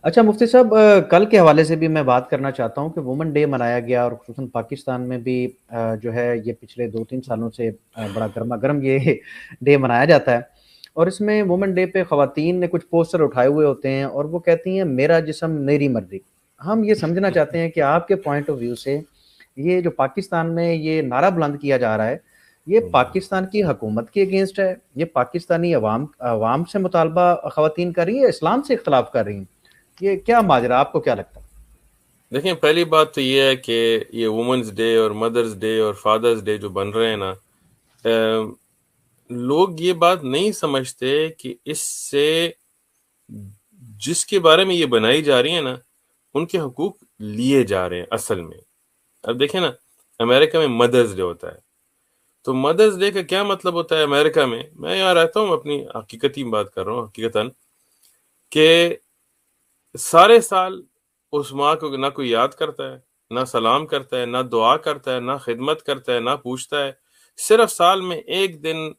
اچھا مفتی صاحب، کل کے حوالے سے بھی میں بات کرنا چاہتا ہوں کہ وومن ڈے منایا گیا، اور خصوصاً پاکستان میں بھی جو ہے یہ پچھلے 2-3 سالوں سے بڑا گرما گرم یہ ڈے منایا جاتا ہے۔ اور اس میں وومن ڈے پہ خواتین نے کچھ پوسٹر اٹھائے ہوئے ہوتے ہیں اور وہ کہتی ہیں میرا جسم میری مرضی۔ ہم یہ سمجھنا چاہتے ہیں کہ آپ کے پوائنٹ آف ویو سے یہ جو پاکستان میں یہ نعرہ بلند کیا جا رہا ہے، یہ پاکستان کی حکومت کے اگینسٹ ہے، یہ پاکستانی عوام سے مطالبہ خواتین کر رہی ہیں، اسلام سے اختلاف کر رہی ہیں؟ یہ کیا ماجرا، آپ کو کیا لگتا ہے؟ دیکھیں، پہلی بات تو یہ ہے کہ یہ وومنز ڈے اور مدرز ڈے اور فادرز ڈے جو بن رہے ہیں نا، لوگ یہ بات نہیں سمجھتے کہ اس سے جس کے بارے میں یہ بنائی جا رہی ہیں نا، ان کے حقوق لیے جا رہے ہیں اصل میں۔ اب دیکھیں نا، امریکہ میں مدرز ڈے ہوتا ہے، تو مدرز ڈے کا کیا مطلب ہوتا ہے امریکہ میں یہاں رہتا ہوں، اپنی حقیقتی بات کر رہا ہوں حقیقتاً، کہ سارے سال اس ماں کو نہ کوئی یاد کرتا ہے، نہ سلام کرتا ہے، نہ دعا کرتا ہے، نہ خدمت کرتا ہے، نہ پوچھتا ہے، صرف سال میں ایک دن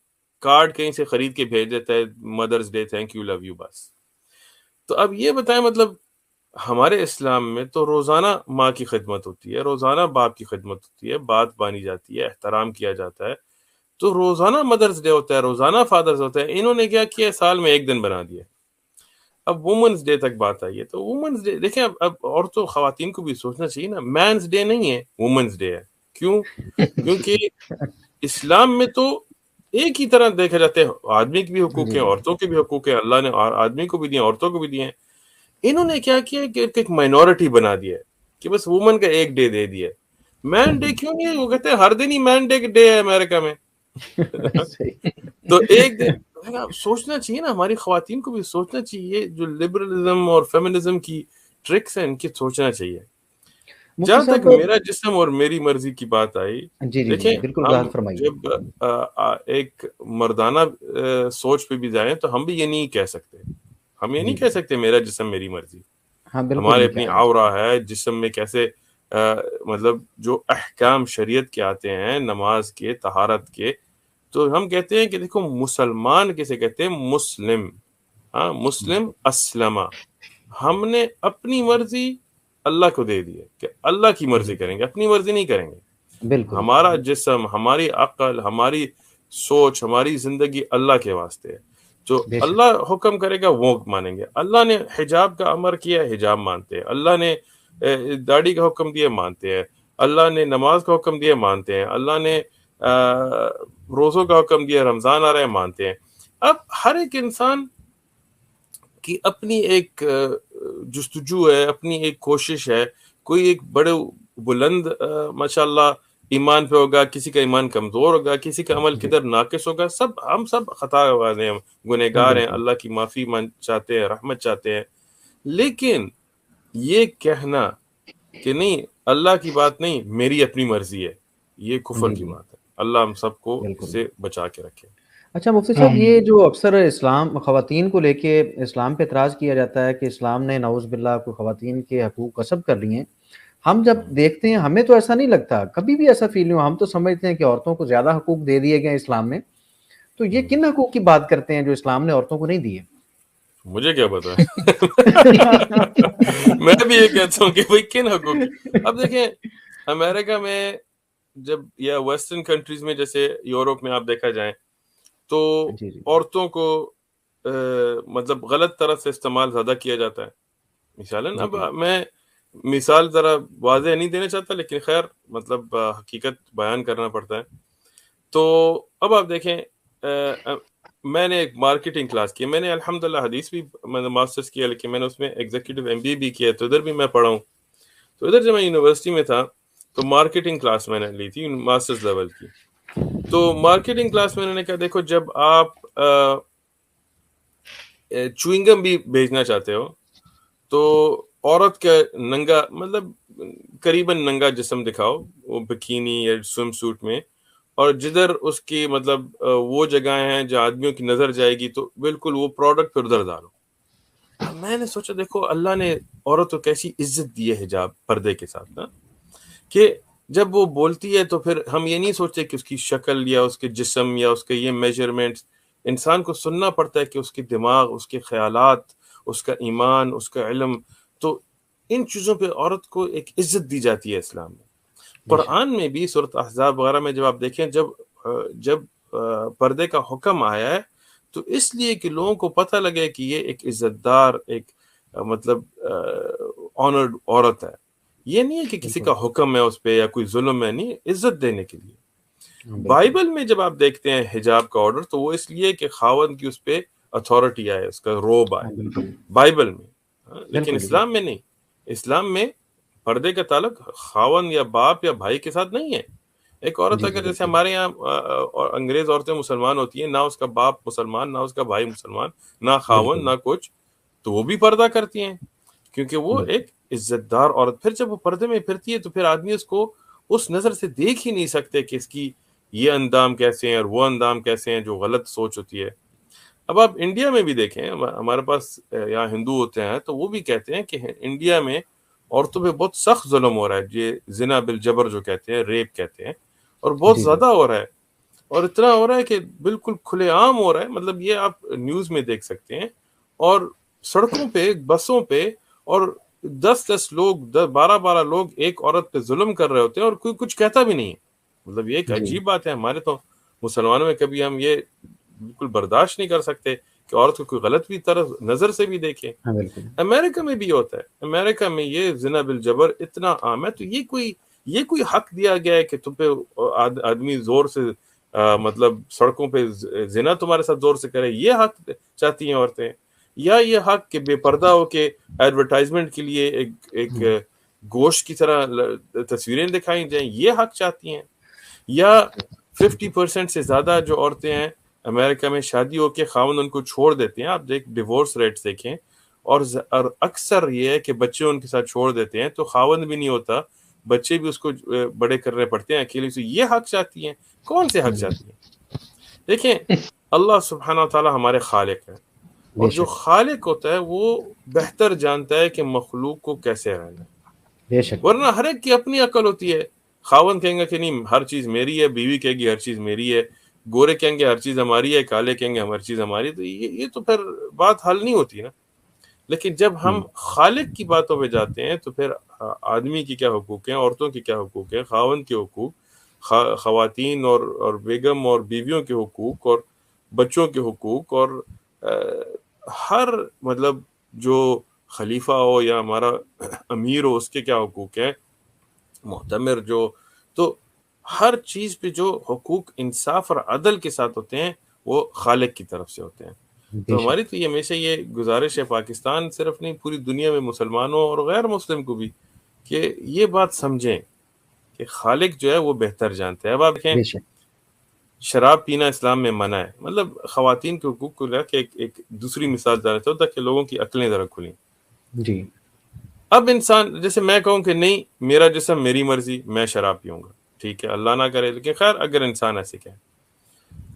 کارڈ کہیں سے خرید کے بھیج دیتا ہے، mother's day, thank you, love you, بس۔ تو اب یہ بتائیں، مطلب ہمارے اسلام میں تو روزانہ ماں کی خدمت ہوتی ہے، روزانہ باپ کی خدمت ہوتی ہے، بات مانی جاتی ہے، احترام کیا جاتا ہے، تو روزانہ مدرز ڈے ہوتا ہے، روزانہ فادرز ہوتا ہے۔ انہوں نے کیا کیا، سال میں ایک دن بنا دیا۔ اب وومنز ڈے تک بات آئی ہے، تو وومنز ڈے دیکھیں، اب عورتوں خواتین کو بھی سوچنا چاہیے نا، مینز ڈے نہیں ہے، وومنز ڈے ہے۔ کیوں؟ کیونکہ اسلام میں تو ایک ہی طرح دیکھا جاتا ہے، آدمی کے بھی حقوق جی ہیں، جی عورتوں کے بھی حقوق ہیں، اللہ نے آدمی کو بھی دیے، عورتوں کو بھی دیے ہیں۔ انہوں نے کیا کیا کہ ایک مائنورٹی بنا دیا ہے کہ بس وومن کا ایک ڈے دے دیا ہے۔ مین ڈے کیوں نہیں ہے؟ وہ کہتے ہیں ہر دن ہی مین ڈے ہے امریکہ میں۔ صحیح۔ تو ایک دن سوچنا چاہیے نا، ہماری خواتین کو بھی سوچنا چاہیے، جو لبرلزم اور فیمنزم کی ٹرکس ہیں ان کی سوچنا چاہیے۔ مفتی جہاں تک صاحب، میرا جسم اور میری مرضی کی بات آئی، جی جی دیکھیں، جی بالکل، ہم وضاحت فرمائیے۔ جب ایک مردانہ سوچ پہ بھی جائیں تو ہم بھی یہ نہیں کہہ سکتے، ہم یہ جی نہیں جی کہہ سکتے میرا جسم میری مرضی۔ ہاں بالکل ہمارے نہیں اپنی کہہ سکتے۔ عورہ ہے، جسم میں کیسے مطلب جو احکام شریعت کے آتے ہیں، نماز کے، طہارت کے، تو ہم کہتے ہیں کہ دیکھو، مسلمان کسے کہتے ہیں؟ مسلم، ہاں، مسلم اسلمہ۔ ہم نے اپنی مرضی اللہ کو دے دی ہے کہ اللہ کی جی مرضی کریں گے، اپنی مرضی نہیں کریں گے۔ بالکل ہمارا جسم، ہماری عقل، ہماری سوچ، ہماری زندگی اللہ کے واسطے ہے۔ جو بے شک۔ اللہ حکم کرے گا وہ مانیں گے۔ اللہ نے حجاب کا امر کیا ہے، حجاب مانتے ہیں۔ اللہ نے داڑھی کا حکم دیا، مانتے ہیں۔ اللہ نے نماز کا حکم دیا، مانتے ہیں۔ اللہ نے روزوں کا حکم دیا، رمضان آ رہا ہے، مانتے ہیں۔ اب ہر ایک انسان کی اپنی ایک جستجو ہے، اپنی ایک کوشش ہے۔ کوئی ایک بڑے بلند ماشاءاللہ ایمان پہ ہوگا، کسی کا ایمان کمزور ہوگا، کسی کا عمل جی کدھر ناقص ہوگا، ہم سب خطا والے ہیں، ہاں گنہگار ہیں، بالکل اللہ کی معافی چاہتے ہیں، رحمت چاہتے ہیں۔ لیکن یہ کہنا کہ نہیں، اللہ کی بات نہیں، میری اپنی مرضی ہے، یہ کفر جی کی جی بات ہے۔ اللہ ہم سب کو اس بالکل۔ سے بچا کے رکھے۔ اچھا مفتی صاحب، یہ جو اکثر اسلام خواتین کو لے کے اسلام پہ اعتراض کیا جاتا ہے کہ اسلام نے نعوذ باللہ کو خواتین کے حقوق غصب کر لیے ہیں، ہم جب دیکھتے ہیں ہمیں تو ایسا نہیں لگتا، کبھی بھی ایسا فیل نہیں ہوا، ہم تو سمجھتے ہیں کہ عورتوں کو زیادہ حقوق دے دیے گئے اسلام میں۔ تو یہ کن حقوق کی بات کرتے ہیں جو اسلام نے عورتوں کو نہیں دیے؟ مجھے کیا پتا ہے؟ میں بھی یہ کہتا ہوں کہ بھائی کن حقوق کی۔ اب دیکھیں، امریکہ میں جب، یا ویسٹرن کنٹریز میں، جیسے یورپ میں آپ دیکھا جائیں، تو جی جی عورتوں کو مطلب غلط طرح سے استعمال زیادہ کیا جاتا ہے۔ مثالاً، جی اب جی میں مثال ذرا واضح نہیں دینا چاہتا، لیکن خیر، مطلب حقیقت بیان کرنا پڑتا ہے۔ تو اب آپ دیکھیں، میں نے ایک مارکیٹنگ کلاس کی، میں نے الحمدللہ حدیث بھی میں نے ماسٹرز کیا، لیکن میں نے اس میں ایگزیکٹو MBA بھی کیا، تو ادھر بھی میں پڑھا ہوں۔ تو ادھر جب میں یونیورسٹی میں تھا تو مارکیٹنگ کلاس میں نے لی تھی، ماسٹرز لیول کی۔ تو مارکیٹنگ کلاس میں نے کہا دیکھو، جب آپ چوئنگم بھی بیچنا چاہتے ہو تو عورت کا ننگا، مطلب قریباً ننگا جسم دکھاؤ، وہ بکینی یا سوئم سوٹ میں، اور جدھر اس کی مطلب وہ جگہیں ہیں جہاں آدمیوں کی نظر جائے گی تو بالکل وہ پروڈکٹ پھر ادھر ڈالو۔ اب میں نے سوچا دیکھو، اللہ نے عورت کو کیسی عزت دی ہے حجاب پردے کے ساتھ نا، کہ جب وہ بولتی ہے تو پھر ہم یہ نہیں سوچتے کہ اس کی شکل یا اس کے جسم یا اس کے یہ میجرمنٹس، انسان کو سننا پڑتا ہے کہ اس کے دماغ، اس کے خیالات، اس کا ایمان، اس کا علم، تو ان چیزوں پہ عورت کو ایک عزت دی جاتی ہے اسلام میں۔ بے شک، قرآن میں بھی سورۃ احزاب وغیرہ میں جب آپ دیکھیں، جب پردے کا حکم آیا ہے تو اس لیے کہ لوگوں کو پتہ لگے کہ یہ ایک عزت دار، ایک مطلب آنرڈ عورت ہے۔ یہ نہیں ہے کہ کسی بالکل، کا حکم ہے اس پہ یا کوئی ظلم ہے، نہیں، عزت دینے کے لیے۔ ہاں، بالکل، بائبل میں جب آپ دیکھتے ہیں حجاب کا آرڈر، تو وہ اس لیے کہ خاوند کی اس پہ اتھارٹی آئے، اس کا روب آئے، ہاں، بالکل، بائبل میں، ہاں، لیکن بالکل، بالکل، اسلام میں نہیں۔ اسلام میں پردے کا تعلق خاوند یا باپ یا بھائی کے ساتھ نہیں ہے۔ ایک عورت جی، جی، اگر جیسے بالکل، ہمارے یہاں انگریز عورتیں مسلمان ہوتی ہیں، نہ اس کا باپ مسلمان، نہ اس کا بھائی مسلمان، نہ خاوند، بالکل، نہ کچھ، تو وہ بھی پردہ کرتی ہیں، کیونکہ وہ بالکل، ایک عزت دار عورت۔ پھر جب وہ پردے میں پھرتی ہے تو پھر آدمی اس کو اس نظر سے دیکھ ہی نہیں سکتے کہ اس کی یہ اندام کیسے ہیں اور وہ اندام کیسے ہیں، جو غلط سوچ ہوتی ہے۔ اب آپ انڈیا میں بھی دیکھیں، ہمارے پاس یہاں ہندو ہوتے ہیں تو وہ بھی کہتے ہیں کہ انڈیا میں عورتوں پہ بہت سخت ظلم ہو رہا ہے، یہ زنا بالجبر جو کہتے ہیں، ریپ کہتے ہیں، اور بہت جی، جی، زیادہ ہو رہا ہے، اور اتنا ہو رہا ہے کہ بالکل کھلے عام ہو رہا ہے۔ مطلب یہ آپ نیوز میں دیکھ سکتے ہیں، اور سڑکوں پہ، بسوں پہ، اور 10 لوگ، 12 لوگ ایک عورت پہ ظلم کر رہے ہوتے ہیں اور کوئی کچھ کہتا بھی نہیں ہے۔ مطلب یہ ایک جی، عجیب بات ہے۔ ہمارے تو مسلمانوں میں کبھی ہم یہ بالکل برداشت نہیں کر سکتے کہ عورت کو کوئی غلط بھی طرف نظر سے بھی دیکھے۔ ہاں، بالکل، امریکہ میں بھی ہوتا ہے، امریکہ میں یہ زنا بالجبر اتنا عام ہے، تو یہ کوئی حق دیا گیا ہے کہ تم پہ آدمی زور سے مطلب سڑکوں پہ زنا تمہارے ساتھ زور سے کرے؟ یہ حق چاہتی ہیں عورتیں؟ یا یہ حق کہ بے پردہ ہو کے ایڈورٹائزمنٹ کے لیے ایک ہوں، گوشت کی طرح تصویریں دکھائی جائیں، یہ حق چاہتی ہیں؟ یا 50% سے زیادہ جو عورتیں ہیں امریکہ میں، شادی ہو کے خاوند ان کو چھوڑ دیتے ہیں، آپ ڈیورس ریٹس دیکھیں، اور اکثر یہ ہے کہ بچے ان کے ساتھ چھوڑ دیتے ہیں، تو خاوند بھی نہیں ہوتا، بچے بھی اس کو بڑے کرنے پڑتے ہیں اکیلے سے۔ یہ حق چاہتی ہیں؟ کون سے حق چاہتی ہیں؟ دیکھیں، اللہ سبحانہ وتعالی ہمارے خالق ہے، اور بے جو شک، خالق ہوتا ہے وہ بہتر جانتا ہے کہ مخلوق کو کیسے رہنا ہے۔ بے شک، ورنہ ہر ایک کی اپنی عقل ہوتی ہے۔ خاوند کہیں گے کہ نہیں، ہر چیز میری ہے، بیوی کہے گی ہر چیز میری ہے، گورے کہیں گے ہر چیز ہماری ہے، کالے کہیں گے ہر چیز ہماری ہے، تو یہ تو پھر بات حل نہیں ہوتی نا۔ لیکن جب ہم ہوں، خالق کی باتوں پہ جاتے ہیں تو پھر آدمی کی کیا حقوق ہیں، عورتوں کی کیا حقوق ہیں، خاوند کے حقوق، خواتین اور بیگم اور بیویوں کے حقوق، اور بچوں کے حقوق، اور ہر مطلب جو خلیفہ ہو یا ہمارا امیر ہو، اس کے کیا حقوق ہیں، معتمر جو، تو ہر چیز پہ جو حقوق انصاف اور عدل کے ساتھ ہوتے ہیں وہ خالق کی طرف سے ہوتے ہیں۔ بے تو ہماری شک، تو یہ ہمیشہ یہ گزارش ہے، پاکستان صرف نہیں، پوری دنیا میں مسلمانوں اور غیر مسلم کو بھی، کہ یہ بات سمجھیں کہ خالق جو ہے وہ بہتر جانتا ہے۔ اب آپ دیکھیں، بے شک، شراب پینا اسلام میں منع ہے، مطلب خواتین کے حقوق کو لے کے ایک دوسری مثال دینا چاہتا ہوں تاکہ لوگوں کی عقلیں ذرا کھلیں۔ جی، اب انسان، جیسے میں کہوں کہ نہیں، میرا جسم میری مرضی، میں شراب پیوں گا، ٹھیک ہے، اللہ نہ کرے، لیکن خیر اگر انسان ایسے کہے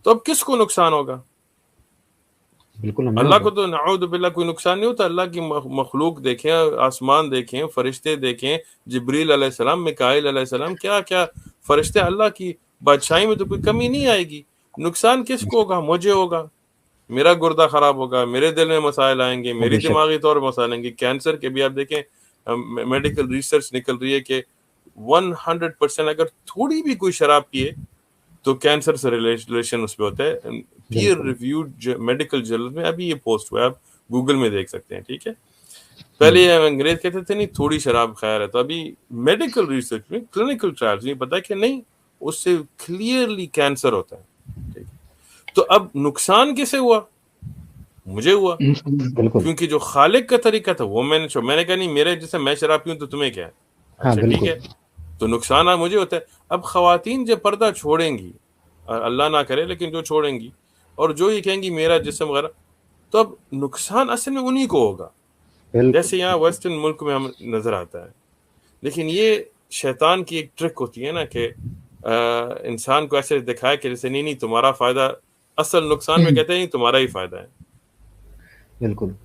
تو اب کس کو نقصان ہوگا؟ بالکل ہمیں اللہ ہوگا، کو تو نعوذ باللہ کوئی نقصان نہیں ہوتا۔ اللہ کی مخلوق دیکھیں، آسمان دیکھیں، فرشتے دیکھیں، جبریل علیہ السلام، میکائیل علیہ السلام، کیا کیا فرشتے، اللہ کی بادشاہی میں تو کوئی کمی نہیں آئے گی۔ نقصان کس بے کو شک، ہوگا؟ مجھے ہوگا، میرا گردہ خراب ہوگا، میرے دل میں مسائل آئیں گے، ہاں، میری بے شک، دماغی طور پر مسائل آئیں گے، کینسر کے بھی آپ دیکھیں، میڈیکل ریسرچ نکل رہی ہے کہ 100% اگر تھوڑی بھی کوئی شراب پیے تو کینسر سے ریلیشن اس پہ ہوتا ہے۔ پیئر بالکل، ریویوڈ میڈیکل جرنل میں ابھی یہ پوسٹ ہوا ہے، آپ گوگل میں دیکھ سکتے ہیں، ٹھیک ہے۔ پہلے ہوں، یہ انگریز کہتے تھے نہیں تھوڑی شراب خیر ہے، تو ابھی میڈیکل ریسرچ میں، کلینکل ٹرائلز میں پتا کہ نہیں، اس سے کلیئرلی کینسر ہوتا ہے، ٹھیک ہے۔ تو اب نقصان کسے ہوا؟ مجھے ہوا، بالکل، کیونکہ جو خالق کا طریقہ تھا وہ میں نے کہا نہیں، میرے جیسے میں شراب پیوں تو تمہیں کیا ہے؟ ہاں، اچھا ٹھیک بالکل، ہے، تو نقصان مجھے ہوتا ہے۔ اب خواتین جب پردہ چھوڑیں گی، اللہ نہ کرے لیکن جو چھوڑیں گی، اور جو یہ کہیں گی میرا جسم وغیرہ، تو اب نقصان اصل میں انہی کو ہوگا، بالکل، جیسے یہاں ویسٹرن ملک میں ہم نظر آتا ہے۔ لیکن یہ شیطان کی ایک ٹرک ہوتی ہے نا کہ انسان کو ایسے دکھائے کہ جیسے نہیں نہیں تمہارا فائدہ، اصل نقصان میں کہتے ہیں نہیں تمہارا ہی فائدہ ہے۔ بالکل،